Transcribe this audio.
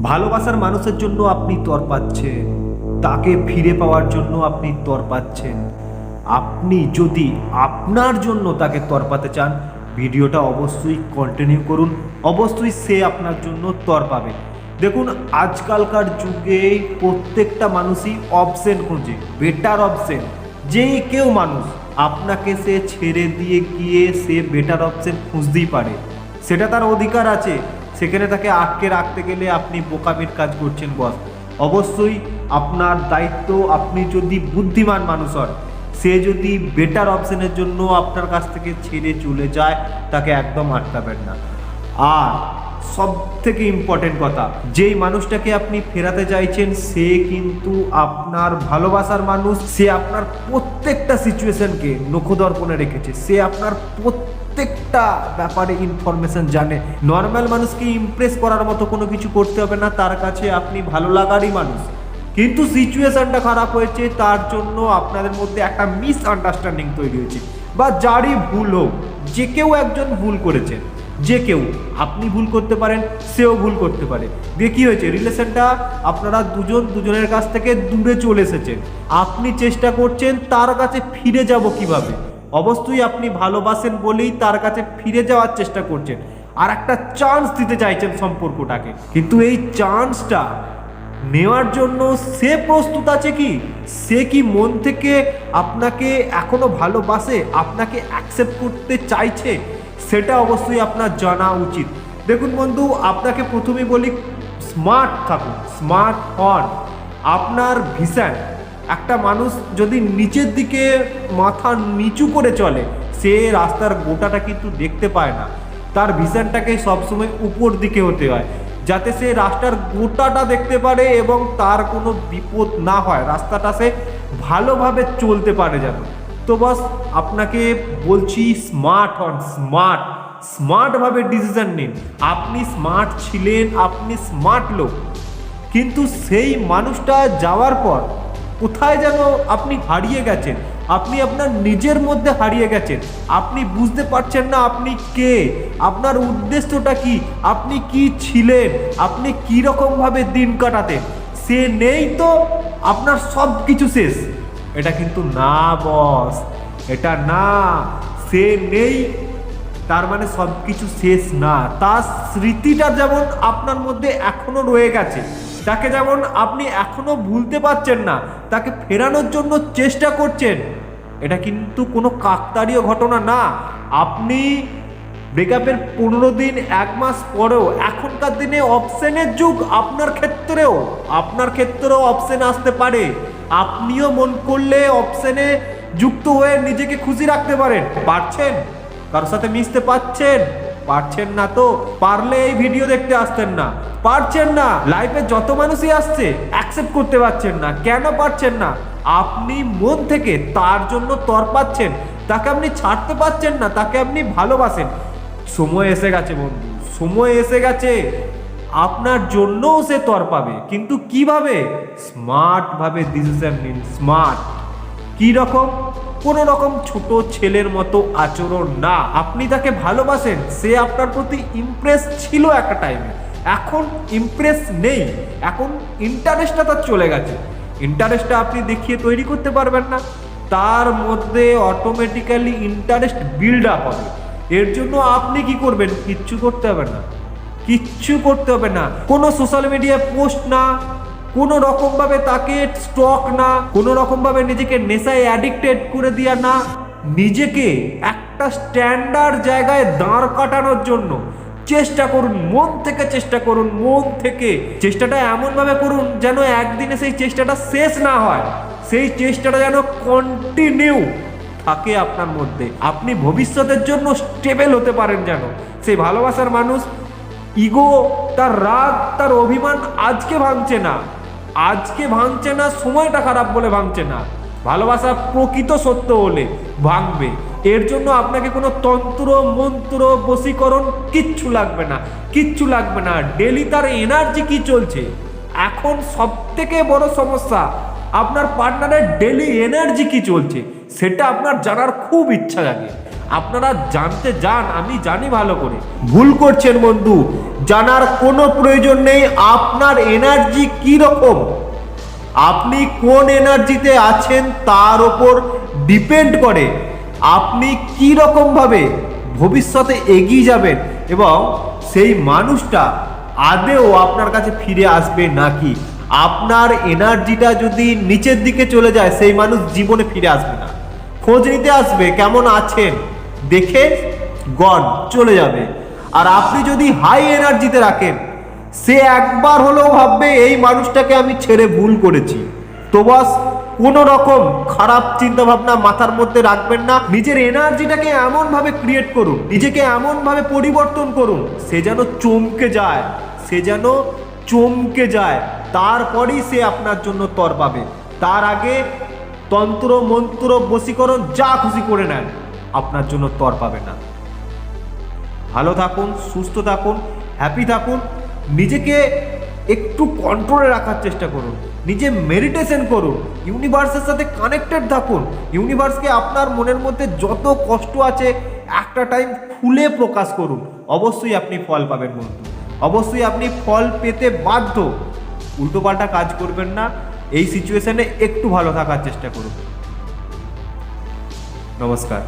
ভালোবাসার মানুষের জন্য আপনি তড়পাচ্ছেন, তাকে ফিরে পাওয়ার জন্য আপনি তড়পাচ্ছেন। আপনি যদি আপনার জন্য তাকে তড়পাতে চান, ভিডিওটা অবশ্যই কন্টিনিউ করুন, অবশ্যই সে আপনার জন্য তড়পাবে। দেখুন, আজকালকার যুগে প্রত্যেকটা মানুষই অপশন খোঁজে, বেটার অপশন। যেই কেউ মানুষ আপনাকে সে ছেড়ে দিয়ে গিয়ে সে বেটার অপশন খুঁজতেই পারে, সেটা তার অধিকার আছে। সেখানে তাকে আটকে রাখতে গেলে আপনি বোকামির কাজ করছেন বস। অবশ্যই আপনার দায়িত্ব, আপনি যদি বুদ্ধিমান মানুষ হন, সে যদি বেটার অপশনের জন্য আপনার কাছ থেকে ছেড়ে চলে যায়, তাকে একদম আটকাবেন না। আর সব থেকে ইম্পর্টেন্ট কথা, যেই মানুষটাকে আপনি ফেরাতে চাইছেন সে কিন্তু আপনার ভালোবাসার মানুষ। সে আপনার প্রত্যেকটা সিচুয়েশনকে নখদর্পণে রেখেছে, সে আপনার প্রত্যেকটা ব্যাপারে ইনফরমেশন জানে। নর্মাল মানুষকে ইমপ্রেস করার মতো কোনো কিছু করতে হবে না, তার কাছে আপনি ভালো লাগারই মানুষ। কিন্তু সিচুয়েশনটা খারাপ হয়েছে, তার জন্য আপনাদের মধ্যে একটা মিসআন্ডারস্ট্যান্ডিং তৈরি হয়েছে, বা যারই ভুল হোক, যে কেউ একজন ভুল করেছে, যে কেউ, আপনি ভুল করতে পারেন, সেও ভুল করতে পারে। দিয়ে কী হয়েছে, রিলেশনটা আপনারা দুজনের কাছ থেকে দূরে চলে এসেছেন। আপনি চেষ্টা করছেন তার কাছে ফিরে যাব কিভাবে। অবশ্যই আপনি ভালোবাসেন বলেই তার কাছে ফিরে যাওয়ার চেষ্টা করছেন, আর একটা চান্স দিতে চাইছেন সম্পর্কটাকে। কিন্তু এই চান্সটা নেওয়ার জন্য সে প্রস্তুত আছে কি? সে কি মন থেকে আপনাকে এখনো ভালোবাসে, আপনাকে অ্যাকসেপ্ট করতে চাইছে? সেটা অবশ্যই আপনার জানা উচিত। দেখুন বন্ধু, আপনাকে প্রথমেই বলি, স্মার্ট থাকুন, স্মার্ট হন। আপনার ভিশন, একটা মানুষ যদি নিচের দিকে মাথা নিচু করে চলে, সে রাস্তার গোটাটা কিন্তু দেখতে পায় না। তার ভিশনটাকে সবসময় উপর দিকে হতে হয়, যাতে সে রাস্তার গোটাটা দেখতে পারে এবং তার কোনো বিপদ না হয়, রাস্তাটা সে ভালোভাবে চলতে পারে যেন। তো বাস আপনাকে বলছি, স্মার্ট হন, স্মার্টভাবে ডিসিশন নিন। আপনি স্মার্ট ছিলেন, আপনি স্মার্ট লোক, কিন্তু সেই মানুষটা যাওয়ার পর কোথায় যেন আপনি হারিয়ে গেছেন। আপনি আপনার নিজের মধ্যে হারিয়ে গেছেন। আপনি বুঝতে পারছেন না আপনি কে, আপনার উদ্দেশ্যটা কি, আপনি কি ছিলেন, আপনি কী রকমভাবে দিন কাটাতেন। সে নেই তো আপনার সব কিছু শেষ। এটা কিন্তু না বস, এটা না। সে নেই তার মানে সব কিছু শেষ না। তার স্মৃতিটা যেমন আপনার মধ্যে এখনো রয়ে গেছে, তাকে যেমন আপনি এখনো ভুলতে পারছেন না, তাকে ফেরানোর জন্য চেষ্টা করছেন। এটা কিন্তু কোনো কাকতালীয় ঘটনা না। আপনি ব্রেকআপের 15 দিন, 1 মাস পরেও, এখনকার দিনে অপশনের যুগ, আপনার ক্ষেত্রেও অপশন আসতে পারে। আপনিও মন করলে অপশনে যুক্ত হয়ে নিজেকে খুশি রাখতে পারেন। পারছেন? কারোর সাথে মিশতে পারছেন না তো পারলে এই ভিডিও দেখতে আসতেন না। পারছেন না, লাইফে যত মানুষই আসছে অ্যাকসেপ্ট করতে পারছেন না। কেন পারছেন না? আপনি মন থেকে তার জন্য তড়পাচ্ছেন, তাকে আপনি ছাড়তে পারছেন না, তাকে আপনি ভালোবাসেন। সময় এসে গেছে বন্ধু, সময় এসে গেছে, আপনার জন্যও সে তড়পাবে। কিন্তু কিভাবে? স্মার্টভাবে ডিসিশন নিন। স্মার্ট কি রকম? কোনো রকম ছোট ছেলের মতো আচরণ না। আপনি তাকে ভালোবাসেন, সে আপনার প্রতি ইমপ্রেস ছিল একটা টাইমে, এখন ইমপ্রেস নেই, এখন ইন্টারেস্টটা তার চলে গেছে। ইন্টারেস্টটা আপনি দেখিয়ে তৈরি করতে পারবেন না, তার মধ্যে অটোমেটিক্যালি ইন্টারেস্ট বিল্ড আপ হবে। এর জন্য আপনি কি করবেন? কিচ্ছু করতে হবে না, কিচ্ছু করতে হবে না। কোনো সোশ্যাল মিডিয়ায় পোস্ট না, কোনো রকমভাবে তাকে স্টক না, কোনো রকমভাবে নিজেকে নেশায় অ্যাডিক্টেড করে দেওয়া না। নিজেকে একটা স্ট্যান্ডার্ড জায়গায় দাঁড় কাটানোর জন্য চেষ্টা করুন, মন থেকে চেষ্টা করুন, মন থেকে চেষ্টাটা এমনভাবে করুন যেন একদিনে সেই চেষ্টাটা শেষ না হয়, সেই চেষ্টাটা যেন কন্টিনিউ থাকে আপনার মধ্যে। আপনি ভবিষ্যতের জন্য স্টেবল হতে পারেন যেন। সেই ভালোবাসার মানুষ ইগো, তার রাগ, তার অভিমান আজকে ভাঙছে না, সময়টা খারাপ বলে ভাঙছে না। ভালোবাসা প্রকৃত সত্য হলে ভাঙবে। এর জন্য আপনাকে কোনো তন্ত্র মন্ত্র বশীকরণ কিচ্ছু লাগবে না। ডেলি তার এনার্জি কি চলছে, এখন সব থেকে বড় সমস্যা আপনার পার্টনারের ডেলি এনার্জি কি চলছে, সেটা আপনার জানার খুব ইচ্ছা জাগে। আপনারা জানতে যান, আমি জানি ভালো করে। ভুল করছেন বন্ধু, জানার কোনো প্রয়োজন নেই আপনার এনার্জি কি রকম, আপনি কোন এনার্জিতে আছেন তার ওপর ডিপেন্ড করে আপনি কি রকম ভাবে ভবিষ্যতে এগিয়ে যাবেন এবং সেই মানুষটা আদেও আপনার কাছে ফিরে আসবে নাকি। আপনার এনার্জিটা যদি নিচের দিকে চলে যায় সেই মানুষ জীবনে ফিরে আসবে না, খোঁজ নিতে আসবে কেমন আছেন দেখে গন চলে যাবে। আর আপনি যদি হাই এনার্জিতে রাখেন, সে একবার হলেও ভাববে এই মানুষটাকে আমি ছেড়ে ভুল করেছি। তো বাস কোনো রকম খারাপ চিন্তা ভাবনা মাথার মধ্যে রাখবেন না, নিজের এনার্জিটাকে এমন ভাবে ক্রিয়েট করুন, নিজেকে এমন ভাবে পরিবর্তন করুন সে যেন চমকে যায়, সে যেন চমকে যায়, তারপরেই সে আপনার জন্য তর পাবে। তার আগে তন্ত্র মন্ত্র বশীকরণ যা খুশি করে নেন, আপনার জন্য তর পাবে না। ভালো থাকুন, সুস্থ থাকুন, হ্যাপি থাকুন, নিজেকে একটু কন্ট্রোলে রাখার চেষ্টা করুন, নিজে মেডিটেশন করুন, ইউনিভার্সের সাথে কানেক্টেড থাকুন। ইউনিভার্সকে আপনার মনের মধ্যে যত কষ্ট আছে একটা টাইম খুলে প্রকাশ করুন, অবশ্যই আপনি ফল পাবেন বন্ধু, অবশ্যই আপনি ফল পেতে বাধ্য। উল্টোপাল্টা কাজ করবেন না, এই সিচুয়েশনে একটু ভালো থাকার চেষ্টা করুন। নমস্কার।